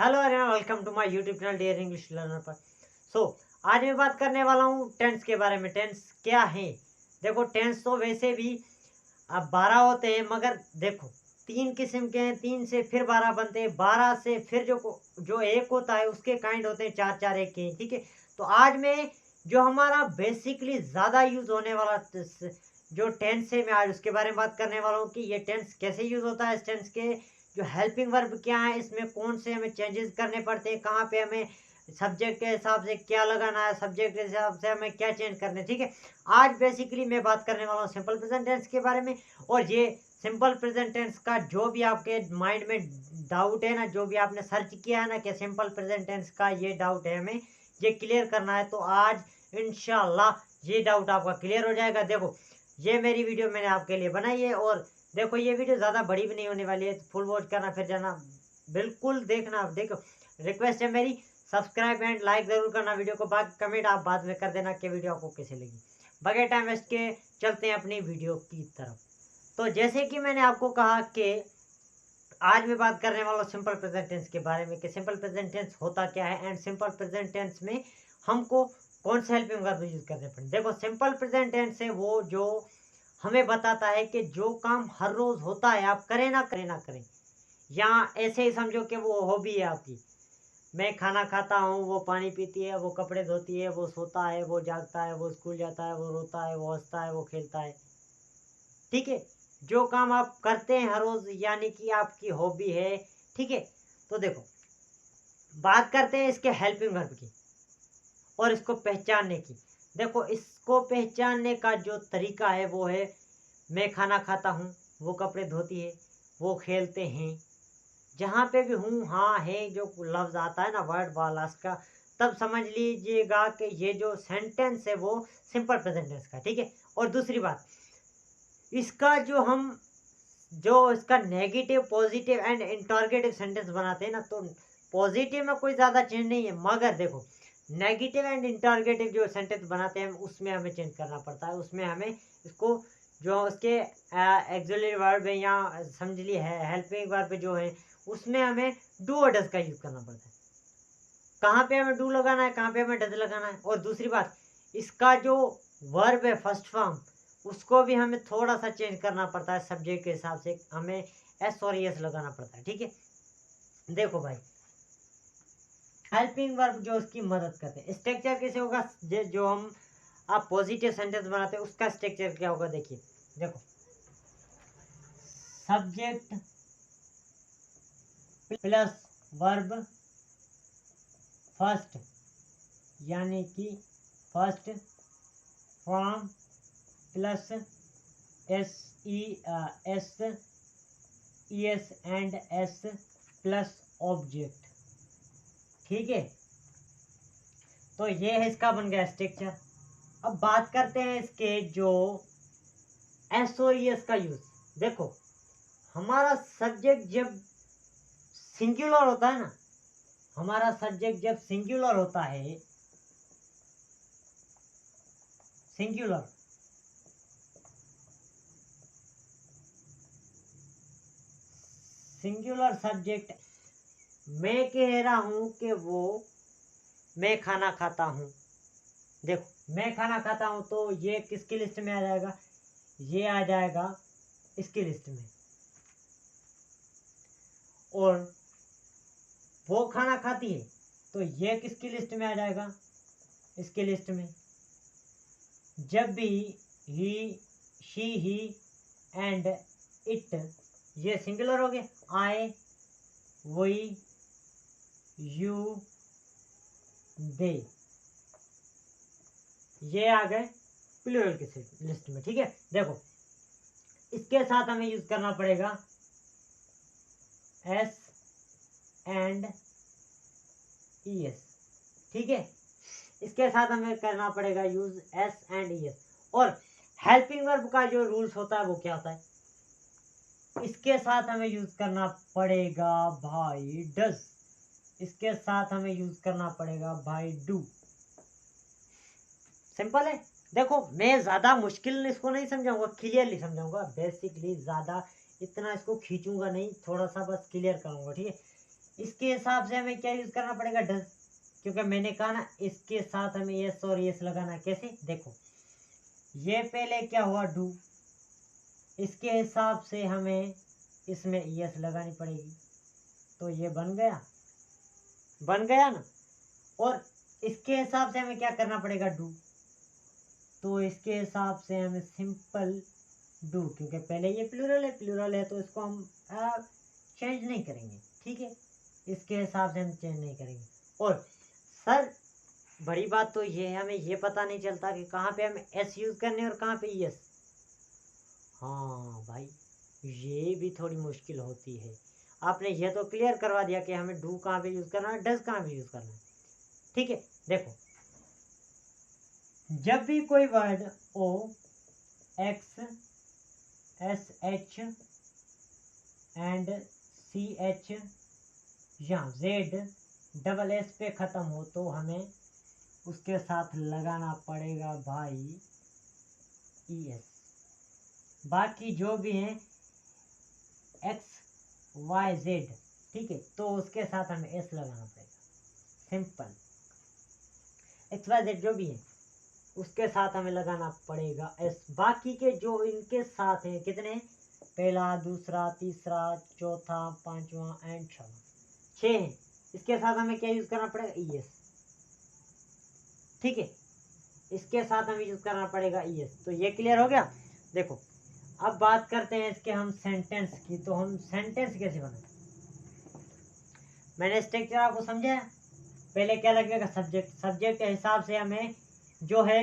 Hello everyone, welcome to my YouTube channel dear English learner पर। So आज मैं बात करने वाला हूँ टेंस के बारे में। टेंस क्या है? देखो, टेंस तो वैसे भी अब 12 होते हैं, मगर देखो 3 किस्म के हैं। 3 से फिर 12 बनते हैं, 12 से फिर जो एक होता है उसके काइंड होते हैं 4 4 एक के, ठीक है। तो आज मैं जो हमारा बेसिकली ज़्यादा यूज़ होने वाला जो टेंस है, मैं आज उसके बारे में बात करने वाला हूँ कि ये टेंस कैसे यूज़ होता है। इस टेंस के जो हेल्पिंग वर्ब क्या है, इसमें कौन से हमें चेंजेस करने पड़ते हैं, कहाँ पे हमें सब्जेक्ट के हिसाब से क्या लगाना है, सब्जेक्ट के हिसाब से हमें क्या चेंज करने, ठीक है। आज बेसिकली मैं बात करने वाला हूँ सिंपल प्रेजेंट टेंस के बारे में। और ये सिंपल प्रेजेंट टेंस का जो भी आपके माइंड में डाउट है ना, जो भी आपने सर्च किया है ना कि सिंपल प्रेजेंट टेंस का ये डाउट है, हमें ये क्लियर करना है, तो आज इंशाल्लाह ये डाउट आपका क्लियर हो जाएगा। देखो, ये मेरी वीडियो मैंने आपके लिए बनाई है, और देखो ये वीडियो ज़्यादा बड़ी भी नहीं होने वाली है, फुल वॉच करना, फिर जाना, बिल्कुल देखना। देखो, रिक्वेस्ट है मेरी, सब्सक्राइब एंड लाइक ज़रूर करना वीडियो को। बाकी कमेंट आप बाद में कर देना कि वीडियो आपको कैसे लगी। बगैर टाइम वेस्ट के चलते हैं अपनी वीडियो की तरफ। तो जैसे कि मैंने आपको कहा कि आज मैं बात करने वाला हूँ सिंपल प्रेजेंट टेंस के बारे में कि सिंपल प्रेजेंट टेंस होता क्या है, एंड सिंपल प्रेजेंट टेंस में हमको कौन से हेल्पिंग वर्ब यूज करने पड़े। देखो, सिंपल प्रेजेंट टेंस है वो जो हमें बताता है कि जो काम हर रोज होता है, आप करें ना करें ना करें, या ऐसे ही समझो कि वो हॉबी है आपकी। मैं खाना खाता हूँ, वो पानी पीती है, वो कपड़े धोती है, वो सोता है, वो जागता है, वो स्कूल जाता है, वो रोता है, वो हंसता है, वो खेलता है, ठीक है। जो काम आप करते हैं हर रोज, यानी कि आपकी हॉबी है, ठीक है। तो देखो, बात करते हैं इसके हेल्पिंग वर्ब की और इसको पहचानने की। देखो, इसको पहचानने का जो तरीका है वो है, मैं खाना खाता हूँ, वो कपड़े धोती है, वो खेलते हैं। जहाँ पे भी हूँ, हाँ, है, जो लफ्ज़ आता है ना वर्ड वाला का, तब समझ लीजिएगा कि ये जो सेंटेंस है वो सिंपल प्रेजेंट टेंस का, ठीक है। और दूसरी बात, इसका जो इसका negative, positive and interrogative sentence बनाते हैं ना, तो पॉजिटिव में कोई ज़्यादा चेंज नहीं है, मगर देखो नेगेटिव एंड इंटरोगेटिव जो सेंटेंस बनाते हैं उसमें हमें चेंज करना पड़ता है। उसमें हमें इसको जो उसके एक्सिलरी वर्ब है या समझ लिए है हेल्पिंग वर्ब जो है, उसमें हमें डू और डज का यूज़ करना पड़ता है। कहाँ पे हमें डू लगाना है, कहाँ पे हमें डज लगाना है। और दूसरी बात, इसका जो वर्ब है फर्स्ट फॉर्म, उसको भी हमें थोड़ा सा चेंज करना पड़ता है। सब्जेक्ट के हिसाब से हमें एस और एस लगाना पड़ता है, ठीक है। देखो भाई, हेल्पिंग वर्ब जो उसकी मदद करते हैं, स्ट्रक्चर कैसे होगा, जो हम आप पॉजिटिव सेंटेंस बनाते हैं उसका स्ट्रक्चर क्या होगा, देखिए। देखो, सब्जेक्ट प्लस वर्ब फर्स्ट, यानी कि first form plus S S and S plus object, ठीक है। तो ये है, इसका बन गया स्ट्रक्चर। अब बात करते हैं इसके जो एस और एस का यूज। देखो, हमारा सब्जेक्ट जब सिंगुलर होता है ना, हमारा सब्जेक्ट जब सिंगुलर होता है, सिंगुलर, सिंगुलर सब्जेक्ट, मैं कह रहा हूं कि वो मैं खाना खाता हूं। देखो, मैं खाना खाता हूं, तो ये किसकी लिस्ट में आ जाएगा, ये आ जाएगा इसकी लिस्ट में। और वो खाना खाती है, तो ये किसकी लिस्ट में आ जाएगा, इसकी लिस्ट में। जब भी ही, शी, ही एंड इट, ये सिंगुलर हो गए। आई, वी, यू, दे, ये आ गए प्लूरल की लिस्ट में, ठीक है। देखो, इसके साथ हमें यूज करना पड़ेगा एस एंड ई एस, ठीक है। इसके साथ हमें करना पड़ेगा use S and E S. और हेल्पिंग वर्ब का जो रूल्स होता है वो क्या होता है, इसके साथ हमें यूज करना पड़ेगा भाई डज, इसके साथ हमें यूज करना पड़ेगा भाई डू। सिंपल है। देखो, मैं ज्यादा मुश्किल इसको नहीं समझाऊंगा, क्लियरली समझाऊंगा। बेसिकली ज्यादा इतना इसको खींचूंगा नहीं, थोड़ा सा बस क्लियर करूंगा, ठीक है। इसके हिसाब से हमें क्या यूज करना पड़ेगा, डज, क्योंकि मैंने कहा ना इसके साथ हमें यस और यस लगाना। कैसे, देखो ये पहले क्या हुआ, डू, इसके हिसाब से हमें इसमें यस लगानी पड़ेगी, तो ये बन गया, बन गया ना। और इसके हिसाब से हमें क्या करना पड़ेगा, डू, तो इसके हिसाब से हमें सिंपल डू, क्योंकि पहले ये प्लूरल है तो इसको हम चेंज नहीं करेंगे, ठीक है, इसके हिसाब से हम चेंज नहीं करेंगे। और सर बड़ी बात तो ये है, हमें ये पता नहीं चलता कि कहाँ पे हमें एस यूज करने और कहाँ पे यस। हाँ भाई, ये भी थोड़ी मुश्किल होती है। आपने ये तो क्लियर करवा दिया कि हमें डू कहाँ पे यूज करना है, डज कहाँ पे यूज करना है, ठीक है। देखो जब भी कोई word O X S H and C H या जेड डबल एस पे ख़त्म हो तो हमें उसके साथ लगाना पड़ेगा भाई ई एस। बाकी जो भी हैं एक्स वाई जेड, ठीक है, तो उसके साथ हमें एस लगाना पड़ेगा, सिंपल। एक्स वाई जेड जो भी है उसके साथ हमें लगाना पड़ेगा एस। बाकी के जो इनके साथ हैं कितने, पहला दूसरा तीसरा चौथा पांचवा एंड छः हैं, इसके साथ हमें क्या यूज करना पड़ेगा, ई एस, ठीक है, इसके साथ हमें यूज करना पड़ेगा ई एस। तो ये क्लियर हो गया। देखो अब बात करते हैं इसके हम सेंटेंस की, तो हम सेंटेंस कैसे बनाते, मैंने स्ट्रक्चर आपको समझाया। पहले क्या लगेगा, सब्जेक्ट, सब्जेक्ट के हिसाब से हमें जो है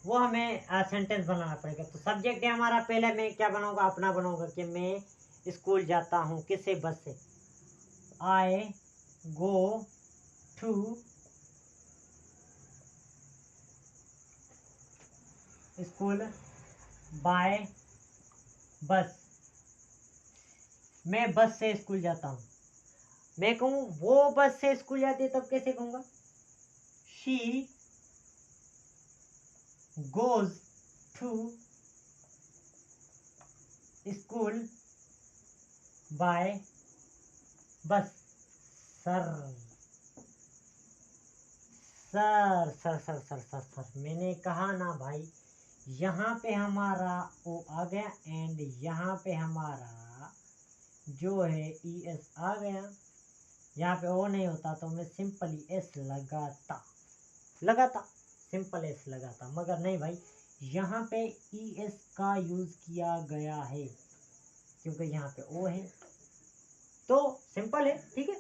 वो हमें सेंटेंस बनाना पड़ेगा। तो सब्जेक्ट है हमारा, पहले मैं क्या बनाऊंगा, अपना बनाऊंगा कि मैं स्कूल जाता हूँ, किससे, बस से, आई गो टू स्कूल बाय बस, मैं बस से स्कूल जाता हूँ। मैं कहूँ वो बस से स्कूल जाती है, तब कैसे कहूँगा, she goes to school by bus. Sir sir sir sir sir sir sir मैंने कहा ना भाई, यहाँ पे हमारा ओ आ गया एंड यहाँ पे हमारा जो है ई एस आ गया। यहाँ पे ओ नहीं होता तो मैं सिंपली एस लगाता सिंपल एस लगाता, मगर नहीं भाई, यहाँ पे ई एस का यूज किया गया है क्योंकि यहाँ पे ओ है, तो सिंपल है, ठीक है,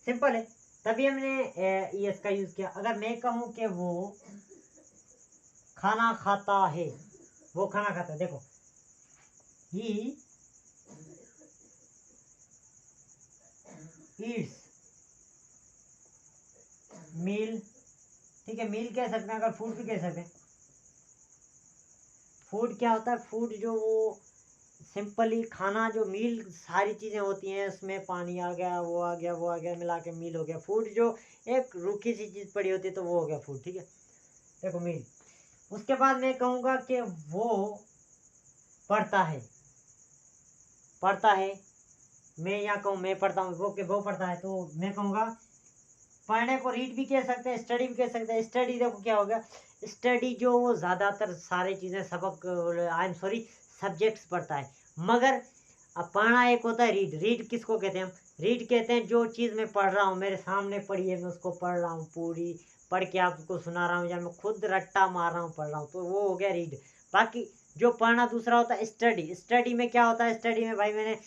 सिंपल है, तभी हमने ई एस का यूज किया। अगर मैं कहूँ कि वो खाना खाता है, वो खाना खाता है, देखो ही ईट्स मील, ठीक है, मील कह सकते हैं, अगर फूड भी कह सकते हैं। फूड क्या होता है, फूड जो वो सिंपली खाना, जो मील सारी चीज़ें होती हैं, उसमें पानी आ गया, वो आ गया, वो आ गया, मिला के मील हो गया। फूड जो एक रूखी सी चीज़ पड़ी होती है तो वो हो गया फूड, ठीक है, देखो मील। उसके बाद मैं कहूँगा कि वो पढ़ता है, पढ़ता है, मैं यहाँ कहूँ मैं पढ़ता हूँ, वो पढ़ता है, तो मैं कहूँगा पढ़ने को रीड भी कह सकते हैं, स्टडी भी कह सकते हैं। स्टडी देखो क्या होगा, स्टडी जो वो ज़्यादातर सारी चीज़ें सबक, आई एम सॉरी, सब्जेक्ट्स पढ़ता है, मगर अब पढ़ना एक होता है रीड। रीड किसको कहते हैं हम, रीड कहते हैं जो चीज़ मैं पढ़ रहा हूँ, मेरे सामने पढ़ी है, मैं उसको पढ़ रहा हूँ, पूरी पढ़ के आपको सुना रहा हूँ, या मैं खुद रट्टा मार रहा हूँ पढ़ रहा हूँ, तो वो हो गया रीड। बाकी जो पढ़ना दूसरा होता है स्टडी। स्टडी में क्या होता है, स्टडी में भाई मैंने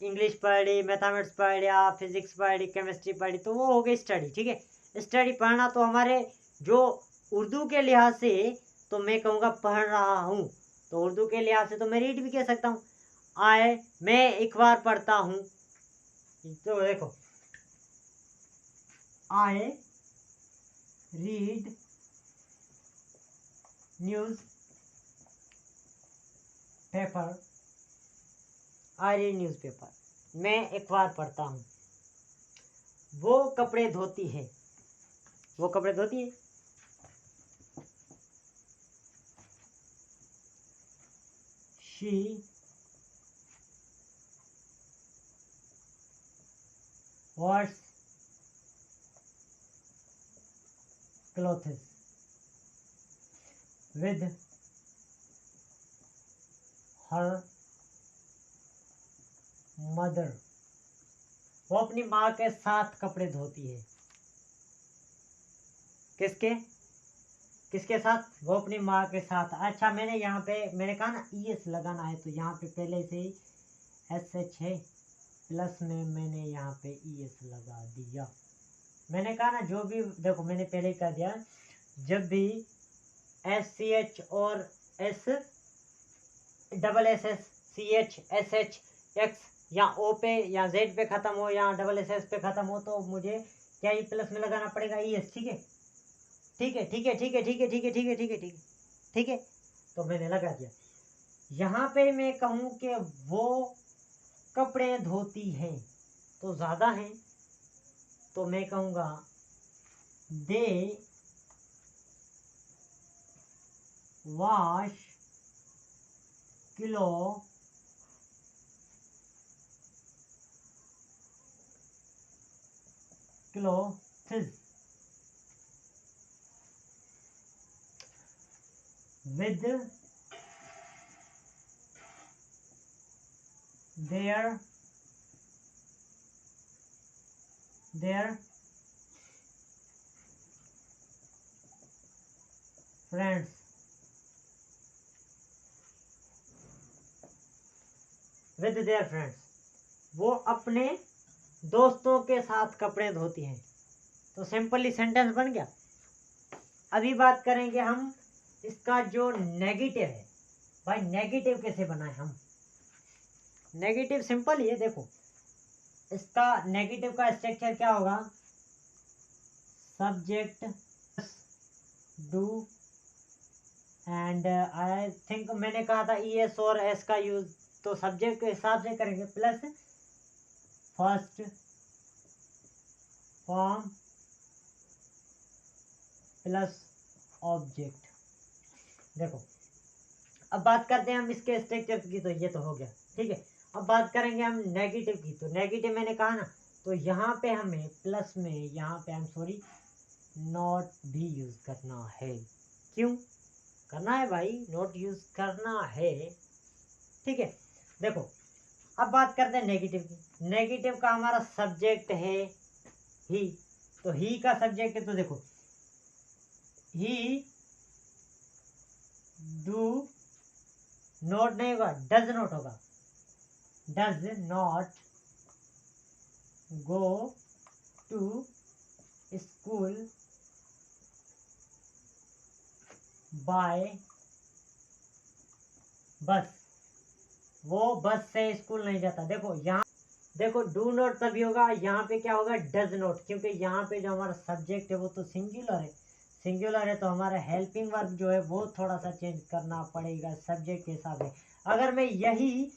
इंग्लिश पढ़ी, मैथमेटिक्स पढ़ लिया, फिजिक्स पढ़ी, केमिस्ट्री पढ़ी, तो वो हो गई स्टडी, ठीक है। स्टडी पढ़ना तो हमारे जो उर्दू के लिहाज से तो मैं कहूँगा पढ़ रहा हूँ, तो उर्दू के लिहाज से तो मैं रीड भी कह सकता हूँ। आए मैं एक बार पढ़ता हूँ, तो देखो I read news paper, I read news paper, मैं एक बार पढ़ता हूँ। वो कपड़े धोती है, वो कपड़े धोती है, she wash clothes with her mother, वो अपनी माँ के साथ कपड़े धोती है। किसके किसके साथ? वो अपनी माँ के साथ। अच्छा, मैंने यहाँ पे मैंने कहा ना ES लगाना है, तो यहाँ पे पहले से ही SH है, प्लस में मैंने यहाँ पे ES लगा दिया। मैंने कहा ना, जो भी देखो मैंने पहले ही कह दिया, जब भी SCH और SSCH SH X या O पे या Z पे ख़त्म हो या SS पे ख़त्म हो, तो मुझे क्या ही प्लस में लगाना पड़ेगा ES। ठीक है, ठीक है, ठीक है, ठीक है, ठीक है, ठीक है, ठीक है, ठीक है, ठीक है, ठीक है, तो मैंने लगा दिया। यहाँ पे मैं कहूँ कि वो कपड़े धोती हैं, तो ज़्यादा हैं, तो मैं कहूँगा दे wash clothes with their friends. With their friends, वो अपने दोस्तों के साथ कपड़े धोती हैं। तो सिंपली सेंटेंस बन गया। अभी बात करेंगे हम इसका जो नेगेटिव है। भाई नेगेटिव कैसे बनाए हम? नेगेटिव सिंपल ही है, देखो इसका नेगेटिव का स्ट्रक्चर क्या होगा? Subject do and I think मैंने कहा था ES और S का यूज, तो सब्जेक्ट के हिसाब से करेंगे, plus first form plus object. देखो अब बात करते हैं हम इसके स्ट्रक्चर की, तो ये तो हो गया, ठीक है। अब बात करेंगे हम नेगेटिव की। तो नेगेटिव मैंने कहा ना, तो यहाँ पे हमें प्लस में, यहाँ पे नॉट भी यूज करना है। क्यों करना है भाई? नॉट यूज करना है, ठीक है। देखो अब बात करते हैं नेगेटिव की। नेगेटिव का हमारा सब्जेक्ट है ही, तो ही का सब्जेक्ट है, तो देखो ही डू नॉट नहीं होगा, डज नॉट होगा। Does not go to school by bus, वो बस से स्कूल नहीं जाता। देखो यहाँ देखो डू नॉट तभी होगा, यहाँ पे क्या होगा? डज नॉट, क्योंकि यहाँ पे जो हमारा सब्जेक्ट है वो तो सिंगुलर है। सिंगुलर है तो हमारा हेल्पिंग वर्ब जो है वो थोड़ा सा चेंज करना पड़ेगा सब्जेक्ट के हिसाब से। अगर मैं यही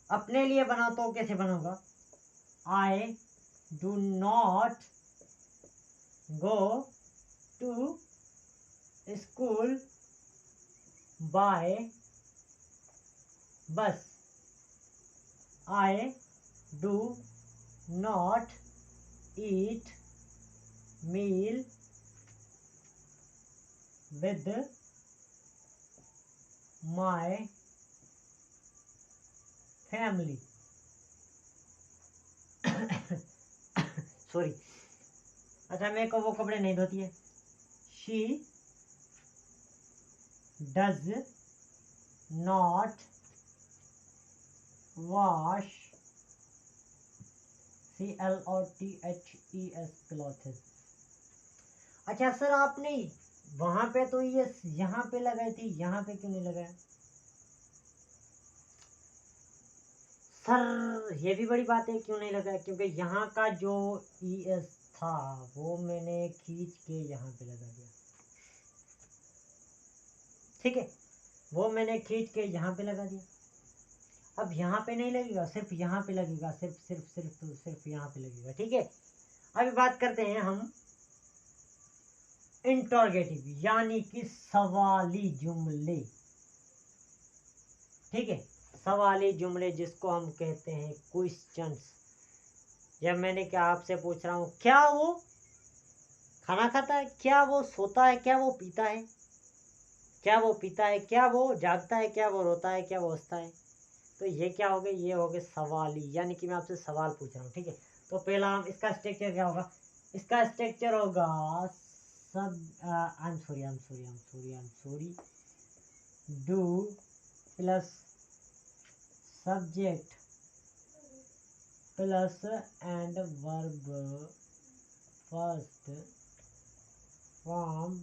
अपने लिए बनाऊँ तो कैसे बनाऊंगा? I do not go to school by bus. I do not eat meal with my family। Sorry, अच्छा मेरे को वो कपड़े नहीं धोती है। She does not wash CLOTHES clothes. अच्छा सर आपने वहां पे तो ये यहाँ पे लगाई थी, यहाँ पे क्यों नहीं लगाया? सर ये भी बड़ी बात है, क्यों नहीं लगाया? क्योंकि यहाँ का जो ES था वो मैंने खींच के यहाँ पे लगा दिया, ठीक है, वो मैंने खींच के यहाँ पे लगा दिया। अब यहाँ पे नहीं लगेगा, सिर्फ यहाँ पे लगेगा, सिर्फ यहाँ पे लगेगा, ठीक है। अभी बात करते हैं हम इंटरोगेटिव यानी कि सवाली जुमले, ठीक है। सवाली जुमले जिसको हम कहते हैं क्वेश्चंस। जब मैंने क्या आपसे पूछ रहा हूँ क्या वो खाना खाता है, क्या वो सोता है, क्या वो पीता है, क्या वो पीता है, क्या वो जागता है, क्या वो रोता है, क्या वो हंसता है। तो ये क्या हो गए, ये हो गए सवाली, यानी कि मैं आपसे सवाल पूछ रहा हूँ। ठीक है, तो पहला हम इसका स्ट्रक्चर क्या होगा, इसका स्ट्रक्चर होगा सब I am sorry I am sorry I am sorry I am sorry do plus subject plus and verb first form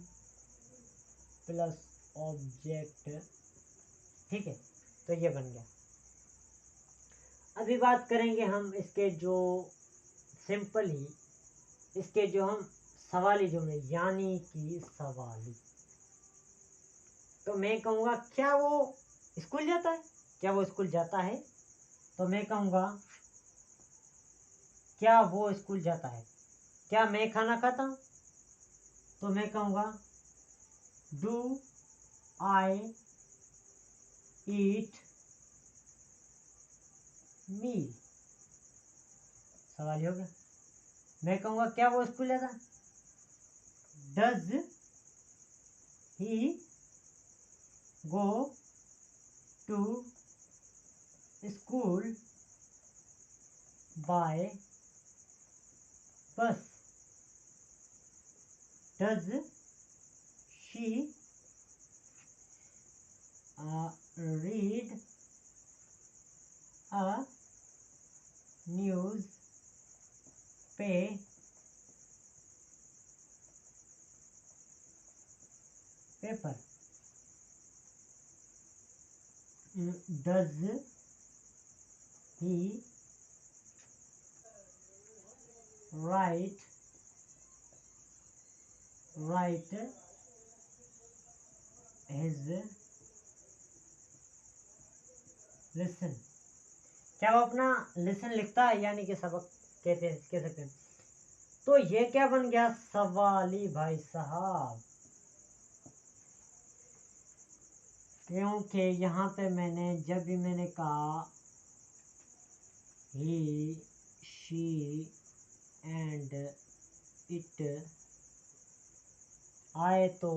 plus object. ठीक है, तो ये बन गया। अभी बात करेंगे हम इसके जो सिंपल ही इसके जो हम सवाली जुमले, यानी कि सवाली। तो मैं कहूँगा क्या वो स्कूल जाता है, क्या वो स्कूल जाता है। तो मैं कहूँगा क्या वो स्कूल जाता है। क्या मैं खाना खाता हूँ, तो मैं कहूँगा डू आई ईट मील। सवाल हो गया। मैं कहूँगा क्या वो स्कूल जाता है, does he go to school by bus. Does she read a news paper. Does he write his lesson? क्या वो अपना लेसन लिखता है, यानी कि सबक कह सकते हैं। तो ये क्या बन गया, सवाली भाई साहब, क्योंकि यहाँ पे मैंने जब भी मैंने कहा ही शी एंड इट आए, तो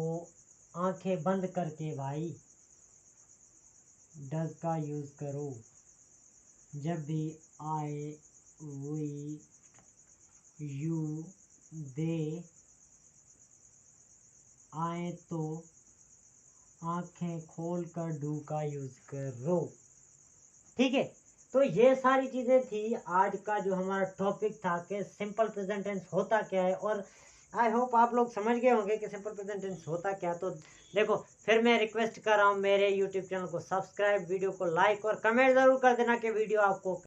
आंखें बंद करके भाई डज का यूज़ करो। जब भी आए वी यू दे आए, तो आंखें खोल कर डू का यूज़ करो। ठीक है, तो ये सारी चीज़ें थी आज का जो हमारा टॉपिक था कि सिंपल प्रेजेंट टेंस होता क्या है। और आई होप आप लोग समझ गए होंगे कि सिंपल प्रेजेंट टेंस होता क्या। तो देखो, फिर मैं रिक्वेस्ट कर रहा हूँ मेरे यूट्यूब चैनल को सब्सक्राइब, वीडियो को लाइक और कमेंट ज़रूर कर देना कि वीडियो आपको